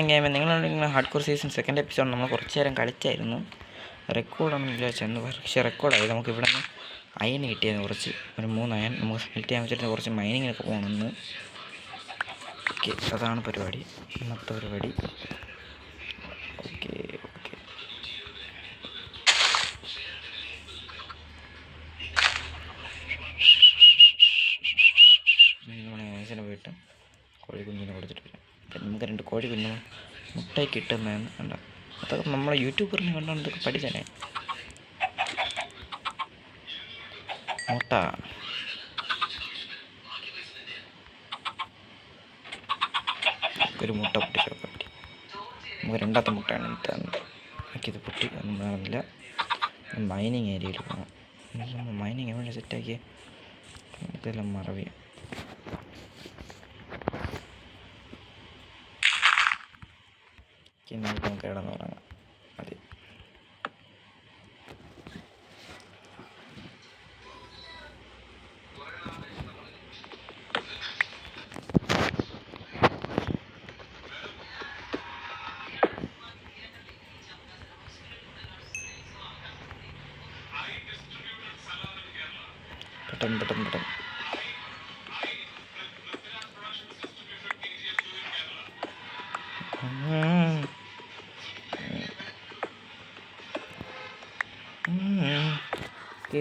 Game നിങ്ങൾ hard core season second episode നമ്മൾ കുറച്ച് നേരം കളിച്ചായിരുന്നു. റെക്കോർഡൊന്നും വിചാരിച്ചു, പക്ഷേ റെക്കോർഡായി. നമുക്ക് ഇവിടെ നിന്ന് അയൺ കിട്ടിയായിരുന്നു, കുറച്ച് ഒരു 3 അയൺ നമുക്ക് സ്മെൽറ്റ് ചെയ്യാൻ വെച്ചിട്ട് കുറച്ച് മൈനിങ്ങിനൊക്കെ പോകണമെന്ന്. ഓക്കെ, അതാണ് പരിപാടി, ഇന്നത്തെ പരിപാടി. ഓക്കെ ഓക്കെ, മനുഷ്യനെ പോയിട്ട് കോഴി കുഞ്ഞിനെ കൊടുത്തിട്ട് വരാം. നമുക്ക് 2 കോഴി കുഞ്ഞു മുട്ടയൊക്കെ ഇട്ടുന്നതെന്ന് കണ്ട, അതൊക്കെ നമ്മളെ യൂട്യൂബറിനെ കണ്ടാണ് ഇതൊക്കെ പഠിച്ചേ. മുട്ട ഒരു മുട്ട പൊട്ടിച്ചൊക്കെ പറ്റി. നമുക്ക് 2ാമത്തെ മുട്ടയാണ് നമുക്കിത് പൊട്ടി ഒന്നും കാണുന്നില്ല. മൈനിങ് ഏരിയയിൽ പോകണം. മൈനിങ് എവിടെ സെറ്റാക്കിയ നമുക്കെല്ലാം മറവിയാം. നമുക്ക് കിടന്ന് തുടങ്ങാം. മതി. പെട്ടെന്ന്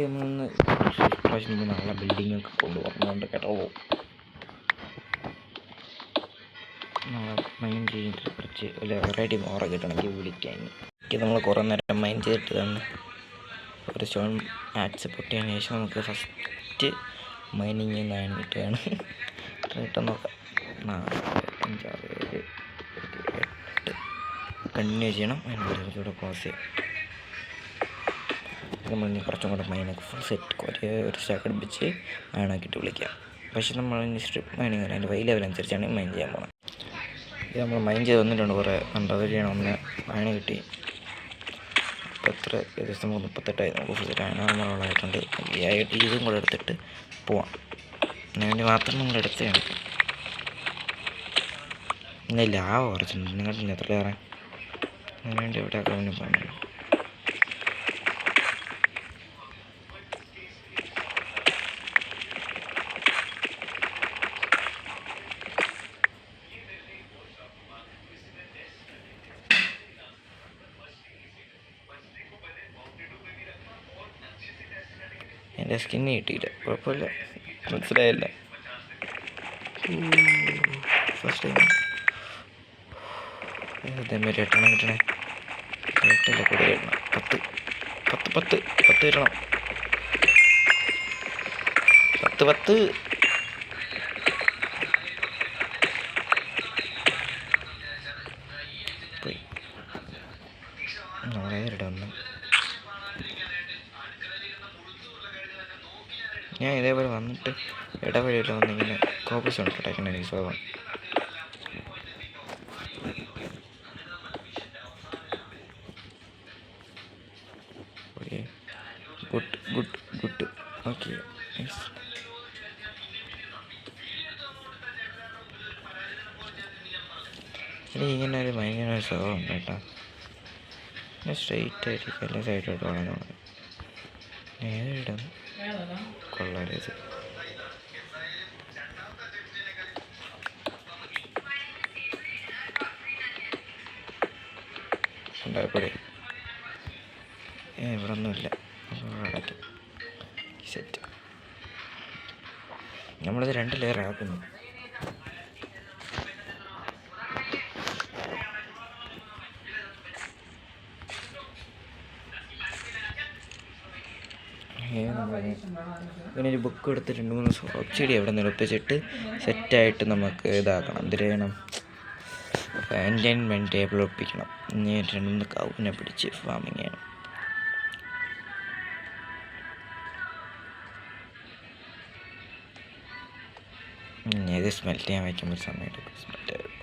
നമ്മളൊന്ന് പ്രാവശ്യം നാളെ ബിൽഡിങ്ങൊക്കെ കൊണ്ടുപോകുന്നുണ്ട് കേട്ടോ. നാളെ മൈൻ ചെയ്തിട്ട് കുറച്ച് വെറൈറ്റി മോറ കിട്ടണമെങ്കിൽ വിളിക്കാൻ. നമ്മൾ കുറേ നേരം മൈൻ ചെയ്തിട്ട് തന്നെ ഒരു സ്റ്റോൺ ആക്സ് പൊട്ടിയതിന് ശേഷം നമുക്ക് ഫസ്റ്റ് മൈനിങ് 9 കിട്ടുകയാണ്. റിട്ടേൺ നോക്കാം. 4 5 6 7 8 കണ്ടിന്യൂ ചെയ്യണം. അതിനോട് ക്ലോസ് ചെയ്യാം. നമ്മൾ കുറച്ചും കൂടെ മൈനൊക്കെ ഫുൾ സെറ്റ് ഒരു സ്റ്റാക്ക് അടുപ്പിച്ച് മൈനാക്കിയിട്ട് വിളിക്കാം. പക്ഷേ നമ്മൾ സ്ട്രിപ്പ് മൈനിങ് അതിൻ്റെ വൈ ലെവൽ അനുസരിച്ചാണ് മൈൻ ചെയ്യാൻ പോകുന്നത്. ഇത് നമ്മൾ മൈൻ ചെയ്ത് വന്നിട്ടുണ്ട്, കുറേ അത് ചെയ്യണം. ഒന്ന് മൈന് കിട്ടി. എത്ര ഏകദേശം 38 നമുക്ക് ഫുൾ സെറ്റ് നമ്മളായിട്ടുണ്ട്. ആയിട്ട് ഇതും കൂടെ എടുത്തിട്ട് പോവാം. അതിനുവേണ്ടി മാത്രം നമ്മൾ എടുത്തതാണ്. ഇല്ല ലാഭ കുറച്ചുണ്ട്, നിങ്ങളുടെ എത്ര കയറാൻ. അതിനുവേണ്ടി എവിടെ അക്കൗണ്ടിൽ പോകണം. എൻ്റെ സ്കിന്ന് കിട്ടിയില്ല, കുഴപ്പമില്ല, മനസ്സിലായില്ല. ഫസ്റ്റ് ടൈം ഇതേമാതിരി 8 എണ്ണം കിട്ടണേ. 8 കൂടുതൽ കിട്ടണം. 10 കിട്ടണം. 10 പോയി. നമ്മളേരിട ഒന്ന് ഞാൻ ഇതേപോലെ വന്നിട്ട് ഇടവഴിയിൽ വന്നിങ്ങനെ കോപ്പസ് ഉണ്ടേക്കണം. എനിക്ക് സ്വഭാവം ഗുഡ്. ഓക്കെ, ഇനി ഇങ്ങനെ ഒരു ഭയങ്കര സ്വഭാവം ഉണ്ട് കേട്ടോ. സ്ട്രെയിറ്റ് ആയിരിക്കും, എല്ലാ സൈഡോട്ട് വളർന്നു നേരിടും കൊള്ളരുത്. ഉണ്ടായപ്പോഴേ ഇവിടെ ഒന്നുമില്ല. സെറ്റ് നമ്മളിത് 2 ലെയർ ആക്കുന്നു. പിന്നെ ഒരു ബുക്ക് എടുത്ത് 2-3 സോപ്പ് ചെടി അവിടെ നിന്ന് ഒപ്പിച്ചിട്ട് സെറ്റായിട്ട് നമുക്ക് ഇതാക്കണം. എന്ത് ചെയ്യണം, എൻറ്റൈൻമെൻറ്റ് ടേബിൾ ഒപ്പിക്കണം. ഇനി 2 കൗവിനെ പിടിച്ച് ഫാമിങ് ചെയ്യണം. ഇത് സ്മെൽറ്റ് ചെയ്യാൻ വയ്ക്കുമ്പോൾ സമയത്ത് സ്മെൽറ്റ് ആയിരുന്നു.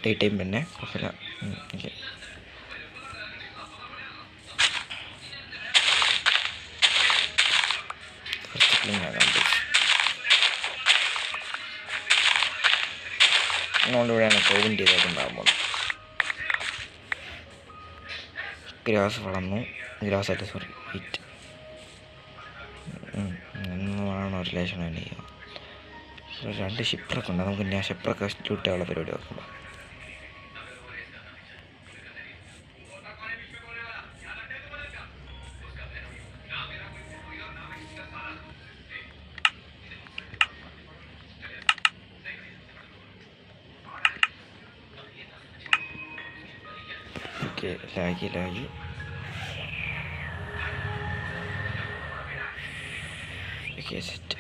ഡേ ടൈം തന്നെ കുഴപ്പമില്ല. ഓക്കെ, കുറച്ച് ക്ലീൻ ആകാൻ നമ്മളിവിടെയാണ് കൗണ്ട് ചെയ്തിട്ടുണ്ടാകുമ്പോൾ ഗ്രാസ് വളർന്നു. ഗ്രാസായിട്ട് സോറി വെയിറ്റ് വേണം റിലേഷൻ തന്നെ ചെയ്യാം. 2 ഷിപ്പറൊക്കെ ഉണ്ട്. നമുക്ക് ഞാൻ ഷിപ്പറൊക്കെ ചൂട്ടുള്ള പരിപാടി നോക്കുമ്പോൾ ഓക്കെ. Laggy okay set.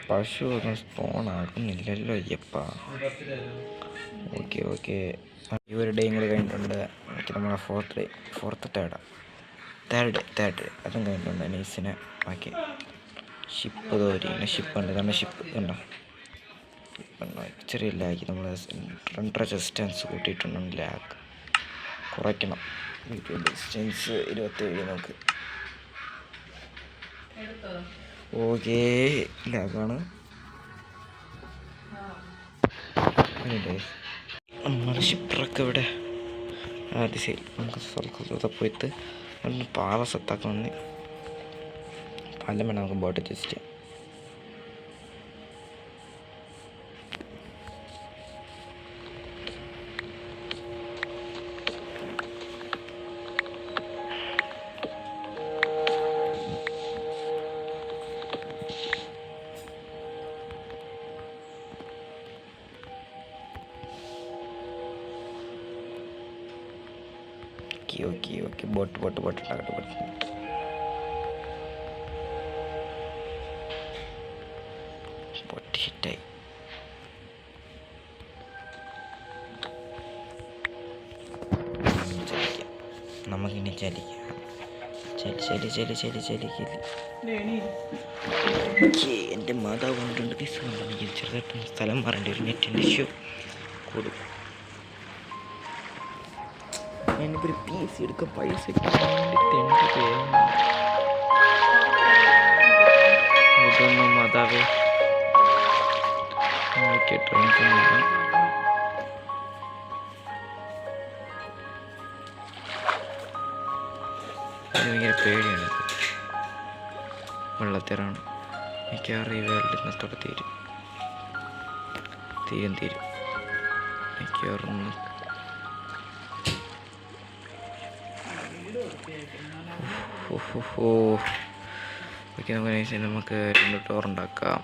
പശു ഒന്നും സ്പോൺ ആക്കുന്നില്ലല്ലോ അയ്യപ്പ. ഓക്കെ ഈ ഒരു ഡേയും കൂടെ കഴിഞ്ഞിട്ടുണ്ട്. എനിക്ക് നമ്മളെ ഫോർത്ത് തേർഡ് അതും കഴിഞ്ഞിട്ടുണ്ട്. നൈസിന് ബാക്കി ഷിപ്പ് തോരിങ്ങനെ ഷിപ്പുണ്ട്. ഇതാണ് ഷിപ്പ് ഉണ്ടോ. ചെറിയ ലാഗ് നമ്മൾ റണ്ടർ ഡിസ്റ്റൻസ് കൂട്ടിയിട്ടുണ്ട്. ലാഗ് കുറയ്ക്കണം. ഡിസ്റ്റൻസ് 27 നമുക്ക്. ഓക്കേ, ലാഗാണ്. നമ്മുടെ ഷിപ്പറൊക്കെ ഇവിടെ ദിശയിൽ നമുക്ക് സ്ഥലത്ത് പോയിട്ട് പാല സെറ്റാക്കാൻ പാലം വേണം നമുക്ക് ബോട്ട് ജസ്റ്റ് ചെയ്യാം. ഓക്കെ ബോട്ട് ഉണ്ടാകട്ടെ. ബോട്ട് ഹിറ്റായി. നമുക്കിനി ചലിക്കാം. എൻ്റെ മാതാവ് കൊണ്ടുണ്ട്. ചെറുതായിട്ട് സ്ഥലം മാറേണ്ടി ഒരു നെറ്റിൻ്റെ ഇഷ്യൂ കൊടുക്കും. ഞാനിപ്പോൾ ഒരു PC എടുക്കാൻ പൈസ ഇതൊന്നും മാതാവേ ഭയങ്കര പേടിയാണ്. വെള്ളത്തിറാണ് മിക്കവാറും ഈ വേൾഡിൽ നിന്നത്തോടെ തീരും മിക്കവാറും. ഓക്കെ, നമുക്ക് 2 ടോർ ഉണ്ടാക്കാം.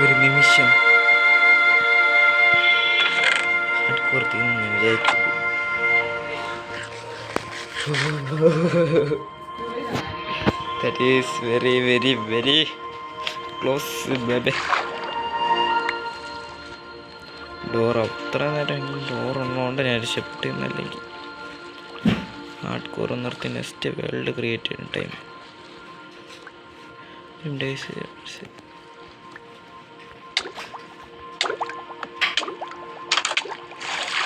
ഒരു നിമിഷം വിചാരിച്ചു. That is very very very close baby. Door അത്ര നേരം ഡോർ ഉള്ളതുകൊണ്ട് ഞാൻ ഷിഫ്റ്റ് ചെയ്യുന്നില്ലെങ്കിൽ ഹാർഡ് കോർ നിർത്തി നെക്സ്റ്റ് വേൾഡ് ക്രിയേറ്റ് ചെയ്യുന്ന ടൈം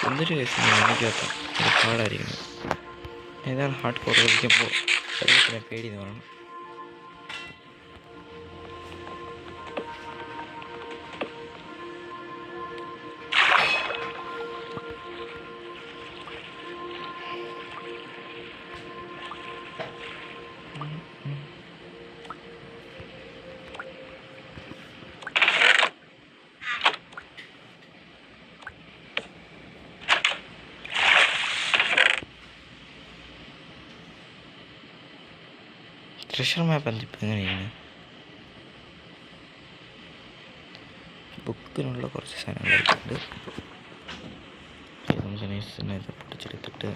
എന്തൊരു എനിക്കത്ത ഒരു പാടായിരിക്കണം. ഏതാണ് ഹാർഡ് കോർ കളിക്കുമ്പോൾ വെള്ളത്തിനെ പേടി എന്ന് പറയണം. ട്രഷർ മാപ്പ് എന്തിപ്പോൾ എങ്ങനെയാണ്? ബുക്കിനുള്ള കുറച്ച് സാധനങ്ങളായിട്ടുണ്ട്. നമുക്ക് നൈസിനകത്ത് പൊട്ടിച്ചെടുത്തിട്ട്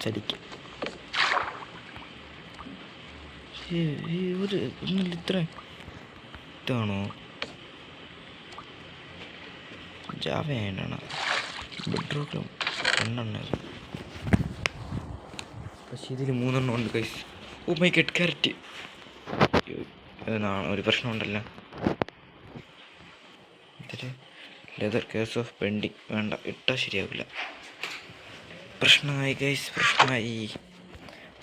ചടിക്കാം. ഒരു ഒന്നുമില്ല, ഇത്ര ഇതാണോ ജാവ ആയിട്ടാണ് ബെഡ്റൂമിലും 2 എണ്ണം. പക്ഷേ ഇതിൽ 3 എണ്ണം ഉണ്ട് കൈസ്. Oh my Garh, correct. ഒരു പ്രശ്നമുണ്ടല്ലോ. ഇതിൽ ലെതർ കേസ് ഓഫ് പെൻഡിങ് വേണ്ട, ഇട്ടാൽ ശരിയാവില്ല. പ്രശ്നമായി ഗൈസ്, പ്രശ്നമായി.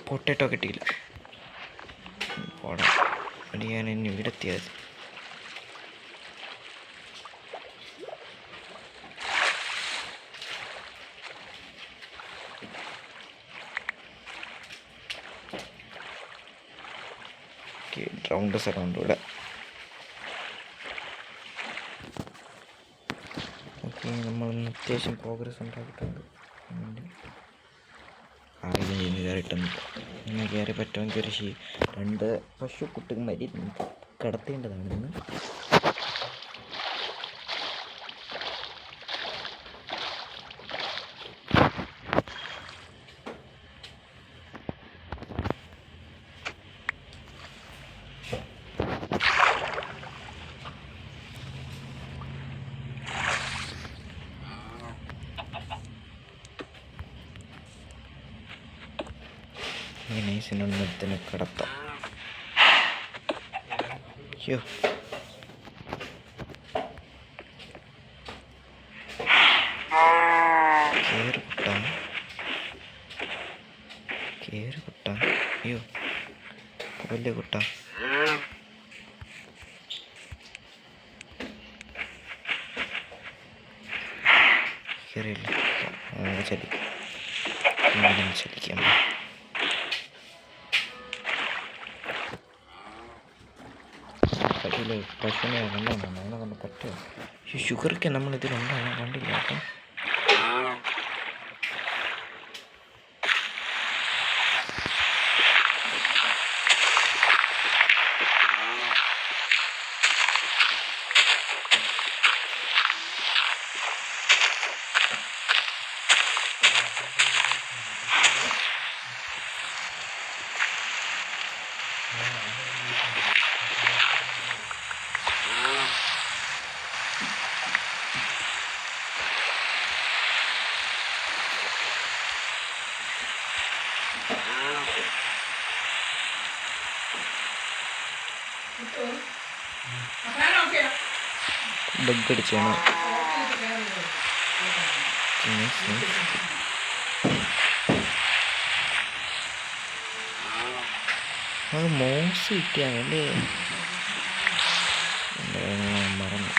പൊട്ടേറ്റോ കിട്ടിയില്ല. പോടാ, അത് ഞാൻ ഇനി ഇവിടെ എത്തിയത്. റൗണ്ട് സ്ഥലമുണ്ട് ഇവിടെ. ഓക്കെ, നമ്മളിന്ന് അത്യാവശ്യം പ്രോഗ്രസ് ഉണ്ടാക്കിയിട്ടുണ്ട്. ആരെങ്കിലും കയറിയിട്ടുണ്ട്. ഇങ്ങനെ കയറി പറ്റുമെങ്കിൽ ഒരു 2 പശുക്കുട്ടിമാരി കടത്തേണ്ടതാണ് ഇന്ന്. നൈസിനൊന്നത്തിന് കിടത്താം. അയ്യോ, കേറ് കുട്ടാ. അയ്യോ, വലിയ കുട്ടാ. കയറിയില്ല, ചലിക്കാം. പശുവിനെ കണ്ടാണ് അങ്ങനെ കൊണ്ട് പറ്റുമോ? ഷുഗർക്ക് നമ്മളിതിലുണ്ടാണ്, കണ്ടില്ല കേട്ടോ. ബഗ് അടിച്ചാണ്. അത് മോസ് കിട്ടിയാണല്ലേ, മറന്നു.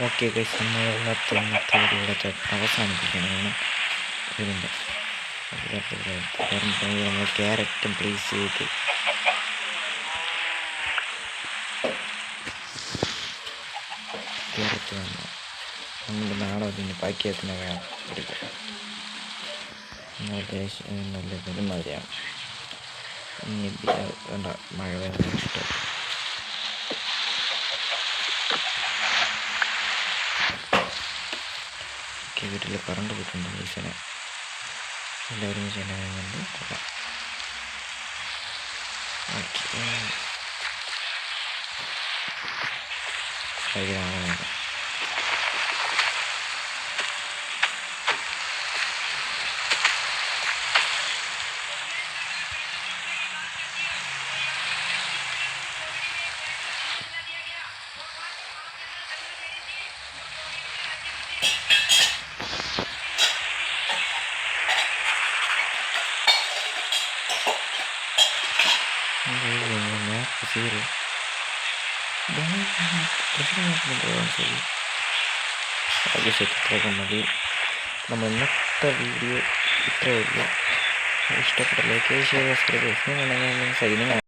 ഓക്കെ ഗൈസ്, നമ്മൾ ഇന്നത്തെ വീഡിയോ അവസാനിപ്പിക്കുകയാണ്. ഇതിൻ്റെ നമ്മൾ ക്യാരറ്റും പ്ലേസ് ചെയ്ത് ക്യാരറ്റ് വേണം. നമ്മുടെ നാടൻ പിന്നെ പാക്കിയത്തിന് വേണം എടുക്കുക. നല്ല പെരുമാതിരിയാണ്. ഇനി വേണ്ട, മഴ വേണം ഇഷ്ടം. ഈ വീട്ടിൽ കറണ്ട് പോയിട്ടുണ്ട് പൈസനെ എല്ലാവരും ചെയ്യുന്നുണ്ട്. Okay zero. ഓക്കെ ശരി, ഇത്രയൊക്കെ മതി. നമ്മൾ ഇന്നത്തെ വീഡിയോ ഇത്രയേ ഉള്ളൂ. ഇഷ്ടപ്പെട്ട ലൈക്ക് ഷെയർ സബ്സ്ക്രൈബ് ചെയ്യുന്നുണ്ടെങ്കിൽ